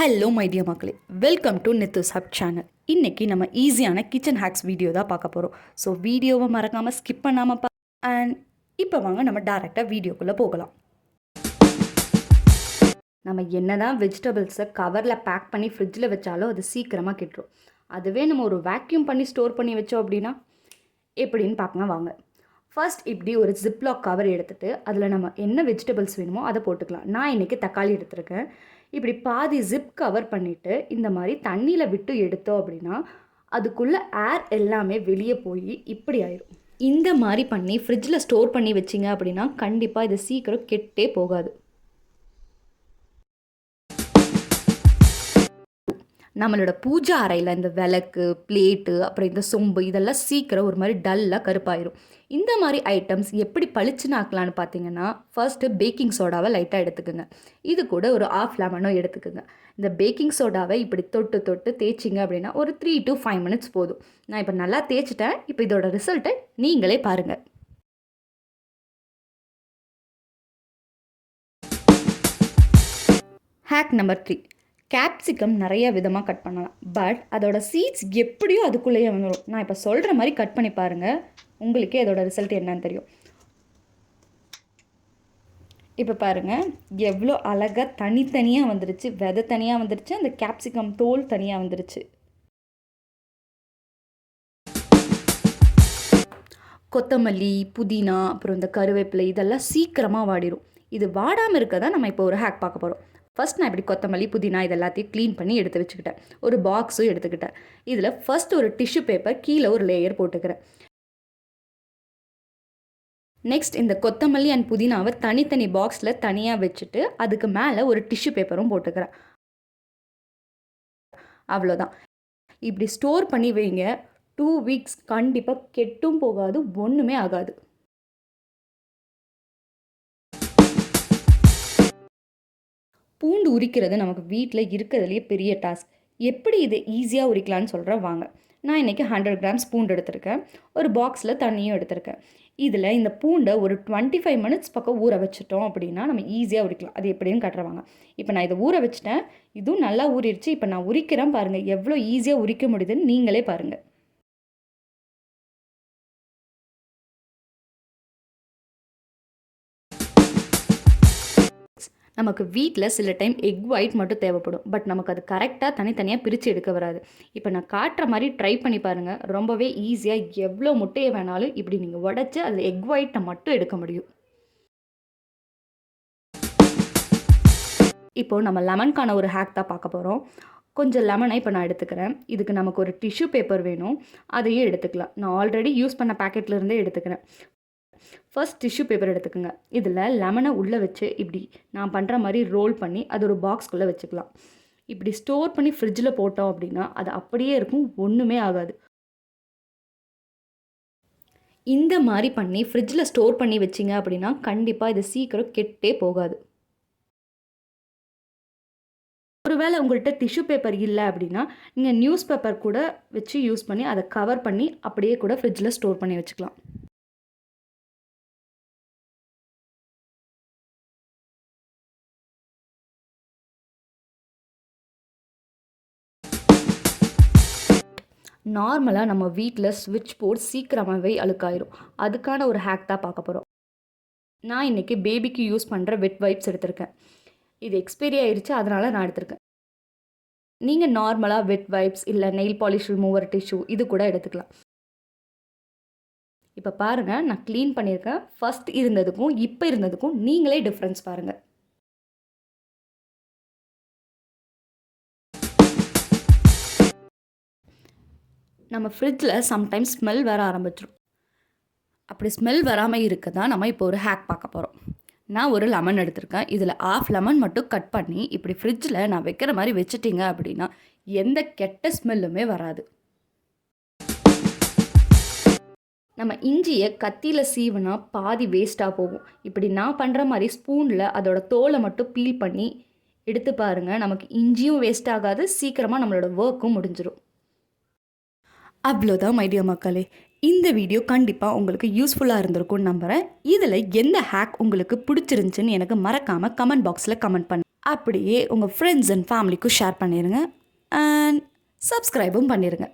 Hello my dear மக்களே, welcome to நித்துஸ் hub channel. இன்றைக்கி நம்ம ஈஸியான கிச்சன் ஹேக்ஸ் வீடியோ தான் பார்க்க போகிறோம். ஸோ வீடியோவை மறக்காமல் ஸ்கிப் பண்ணாமல் அண்ட் இப்போ வாங்க நம்ம டேரெக்டாக வீடியோக்குள்ளே போகலாம். நம்ம என்ன தான் வெஜிடபிள்ஸை கவரில் பேக் பண்ணி ஃப்ரிட்ஜில் வச்சாலும் அது சீக்கிரமாக கெட்டுரும். அதுவே நம்ம ஒரு வேக்யூம் பண்ணி ஸ்டோர் பண்ணி வச்சோம் அப்படின்னா எப்படின்னு பார்க்கலாம் வாங்க. ஃபர்ஸ்ட் இப்படி ஒரு ஜிப்லாக் கவர் எடுத்துகிட்டு அதில் நம்ம என்ன வெஜிடபிள்ஸ் வேணுமோ அதை போட்டுக்கலாம். நான் இன்றைக்கி தக்காளி எடுத்திருக்கேன். இப்படி பாதி ஜிப் கவர் பண்ணிவிட்டு இந்த மாதிரி தண்ணியில் விட்டு எடுத்தோம் அப்படின்னா அதுக்குள்ளே ஏர் எல்லாமே வெளியே போய் இப்படி ஆயிடும். இந்த மாதிரி பண்ணி ஃப்ரிட்ஜில் ஸ்டோர் பண்ணி வச்சிங்க அப்படின்னா கண்டிப்பாக இது சீக்கிரம் கெட்டே போகாது. நம்மளோட பூஜை அறையில் இந்த விளக்கு, பிளேட்டு, அப்புறம் இந்த சொம்பு இதெல்லாம் சீக்கிரம் ஒரு மாதிரி டல்லாக கருப்பாயிரும். இந்த மாதிரி ஐட்டம்ஸ் எப்படி பளிச்சுன்னு ஆக்கலான்னு பார்த்தீங்கன்னா, ஃபர்ஸ்ட்டு பேக்கிங் சோடாவை லைட்டாக எடுத்துக்கோங்க. இது கூட ஒரு 1/2 லெமனோ எடுத்துக்கோங்க. இந்த பேக்கிங் சோடாவை இப்படி தொட்டு தொட்டு தேய்ச்சிங்க அப்படின்னா ஒரு 3 to 5 minutes போதும். நான் இப்போ நல்லா தேய்ச்சிட்டேன். இப்போ இதோட ரிசல்ட்டை நீங்களே பாருங்கள். ஹேக் நம்பர் 3, கேப்சிகம் நிறைய விதமாக கட் பண்ணலாம். பட் அதோட சீட்ஸ் எப்படியோ அதுக்குள்ளேயே வந்துடும். நான் இப்போ சொல்கிற மாதிரி கட் பண்ணி பாருங்கள், உங்களுக்கே அதோட ரிசல்ட் என்னன்னு தெரியும். இப்போ பாருங்கள் எவ்வளோ அழகாக தனித்தனியாக வந்துருச்சு. விதை தனியாக வந்துருச்சு, அந்த கேப்சிகம் தோல் தனியாக வந்துருச்சு. கொத்தமல்லி, புதினா, அப்புறம் இந்த கருவேப்பிலை இதெல்லாம் சீக்கிரமாக வாடிடும். இது வாடாமல் இருக்க தான் நம்ம இப்போ ஒரு ஹேக் பார்க்க போகிறோம். ஃபஸ்ட் நான் இப்படி கொத்தமல்லி, புதினா இது எல்லாத்தையும் க்ளீன் பண்ணி எடுத்து வச்சுக்கிட்டேன். ஒரு பாக்ஸும் எடுத்துக்கிட்டேன். இதில் ஃபஸ்ட் ஒரு டிஷ்யூ பேப்பர் கீழே ஒரு லேயர் போட்டுக்கிறேன். நெக்ஸ்ட் இந்த கொத்தமல்லி அண்ட் புதினாவை தனித்தனி பாக்ஸில் தனியாக வச்சுட்டு அதுக்கு மேலே ஒரு டிஷ்யூ பேப்பரும் போட்டுக்கிறேன். அவ்வளோதான். இப்படி ஸ்டோர் பண்ணி வைங்க. 2 weeks கண்டிப்பாக கெட்டும் போகாது, ஒன்றுமே ஆகாது. பூண்டு உரிக்கிறது நமக்கு வீட்டில் இருக்கிறதுலையே பெரிய டாஸ்க். எப்படி இதை ஈஸியாக உரிக்கலான்னு சொல்கிறேன் வாங்க. நான் இன்றைக்கி 100 grams பூண்டு எடுத்திருக்கேன். ஒரு பாக்ஸில் தண்ணியும் எடுத்திருக்கேன். இதில் இந்த பூண்டை ஒரு 25 minutes பக்கம் ஊற வச்சுட்டோம் அப்படின்னா நம்ம ஈஸியாக உரிக்கலாம். அது எப்படின்னு காட்டுறவாங்க. இப்போ நான் இதை ஊற வச்சுட்டேன். இதுவும் நல்லா ஊறிடுச்சு. இப்போ நான் உரிக்கிறேன் பாருங்கள், எவ்வளோ ஈஸியாக உரிக்க முடியுதுன்னு நீங்களே பாருங்கள். நமக்கு வீட்டில் சில டைம் எக் ஒயிட் மட்டும் தேவைப்படும். பட் நமக்கு அது கரெக்டாக தனித்தனியாக பிரித்து எடுக்க வராது. இப்போ நான் காட்டுற மாதிரி ட்ரை பண்ணி பாருங்கள். ரொம்பவே ஈஸியாக எவ்வளோ முட்டையை வேணாலும் இப்படி நீங்கள் உடச்சி அதில் எக் ஒயிட்டை மட்டும் எடுக்க முடியும். இப்போது நம்ம லெமனுக்கான ஒரு ஹேக் தான் பார்க்க போகிறோம். கொஞ்சம் லெமனை இப்போ நான் எடுத்துக்கிறேன். இதுக்கு நமக்கு ஒரு டிஷ்யூ பேப்பர் வேணும், அதையும் எடுத்துக்கலாம். நான் ஆல்ரெடி யூஸ் பண்ண பேக்கெட்லேருந்தே எடுத்துக்கிறேன். ஃபர்ஸ்ட் டிஷ்யூ பேப்பர் எடுத்துக்கோங்க. இதில் லெமனை உள்ளே வச்சு இப்படி நான் பண்ணுற மாதிரி ரோல் பண்ணி அது ஒரு பாக்ஸ்குள்ளே வச்சுக்கலாம். இப்படி ஸ்டோர் பண்ணி ஃப்ரிட்ஜில் போட்டோம் அப்படின்னா அது அப்படியே இருக்கும், ஒன்றுமே ஆகாது. இந்த மாதிரி பண்ணி ஃப்ரிட்ஜில் ஸ்டோர் பண்ணி வச்சிங்க அப்படின்னா கண்டிப்பாக இது சீக்கிரம் கெட்டே போகாது. ஒருவேளை உங்கள்கிட்ட டிஷ்யூ பேப்பர் இல்லை அப்படின்னா நீங்கள் நியூஸ் பேப்பர் கூட வச்சு யூஸ் பண்ணி அதை கவர் பண்ணி அப்படியே கூட ஃப்ரிட்ஜில் ஸ்டோர் பண்ணி வச்சுக்கலாம். நார்மலாக நம்ம வீட்டில் ஸ்விட்ச் போர்ட் சீக்கிரமாகவே அழுக்காயிரும். அதுக்கான ஒரு ஹேக் தான் பார்க்க போகிறோம். நான் இன்றைக்கி பேபிக்கு யூஸ் பண்ணுற வெட் வைப்ஸ் எடுத்திருக்கேன். இது எக்ஸ்பைரி ஆயிடுச்சு, அதனால் நான் எடுத்திருக்கேன். நீங்கள் நார்மலாக வெட் வைப்ஸ் இல்லை நெயில் பாலிஷ் ரிமூவர் டிஷ்யூ இது கூட எடுத்துக்கலாம். இப்போ பாருங்கள் நான் க்ளீன் பண்ணியிருக்கேன். ஃபஸ்ட் இருந்ததுக்கும் இப்போ இருந்ததுக்கும் நீங்களே டிஃப்ரென்ஸ் பாருங்கள். நம்ம ஃப்ரிட்ஜில் சம்டைம்ஸ் ஸ்மெல் வர ஆரம்பிச்சிடும். அப்படி ஸ்மெல் வராமல் இருக்க தான் நம்ம இப்போ ஒரு ஹேக் பார்க்க போகிறோம். நான் ஒரு லெமன் எடுத்திருக்கேன். இதில் 1/2 லெமன் மட்டும் கட் பண்ணி இப்படி ஃப்ரிட்ஜில் நான் வைக்கிற மாதிரி வச்சுட்டிங்க அப்படின்னா எந்த கெட்ட ஸ்மெல்லுமே வராது. நம்ம இஞ்சியை கத்தியில் சீவுனா பாதி வேஸ்ட்டாக போகும். இப்படி நான் பண்ணுற மாதிரி ஸ்பூனில் அதோட தோலை மட்டும் பீல் பண்ணி எடுத்து பாருங்கள். நமக்கு இஞ்சியும் வேஸ்ட் ஆகாது, சீக்கிரமாக நம்மளோட ஒர்க்கும் முடிஞ்சிடும். அவ்வளோதான் மை டியர் மக்களே. இந்த வீடியோ கண்டிப்பாக உங்களுக்கு யூஸ்ஃபுல்லாக இருந்திருக்கும்னு நம்புகிறேன். இதில் எந்த ஹேக் உங்களுக்கு பிடிச்சிருந்துச்சின்னு எனக்கு மறக்காமல் கமெண்ட் பாக்ஸில் கமெண்ட் பண்ணு. அப்படியே உங்கள் ஃப்ரெண்ட்ஸ் அண்ட் ஃபேமிலிக்கும் ஷேர் பண்ணிடுங்க அண்ட் சப்ஸ்கிரைபும் பண்ணிடுங்க.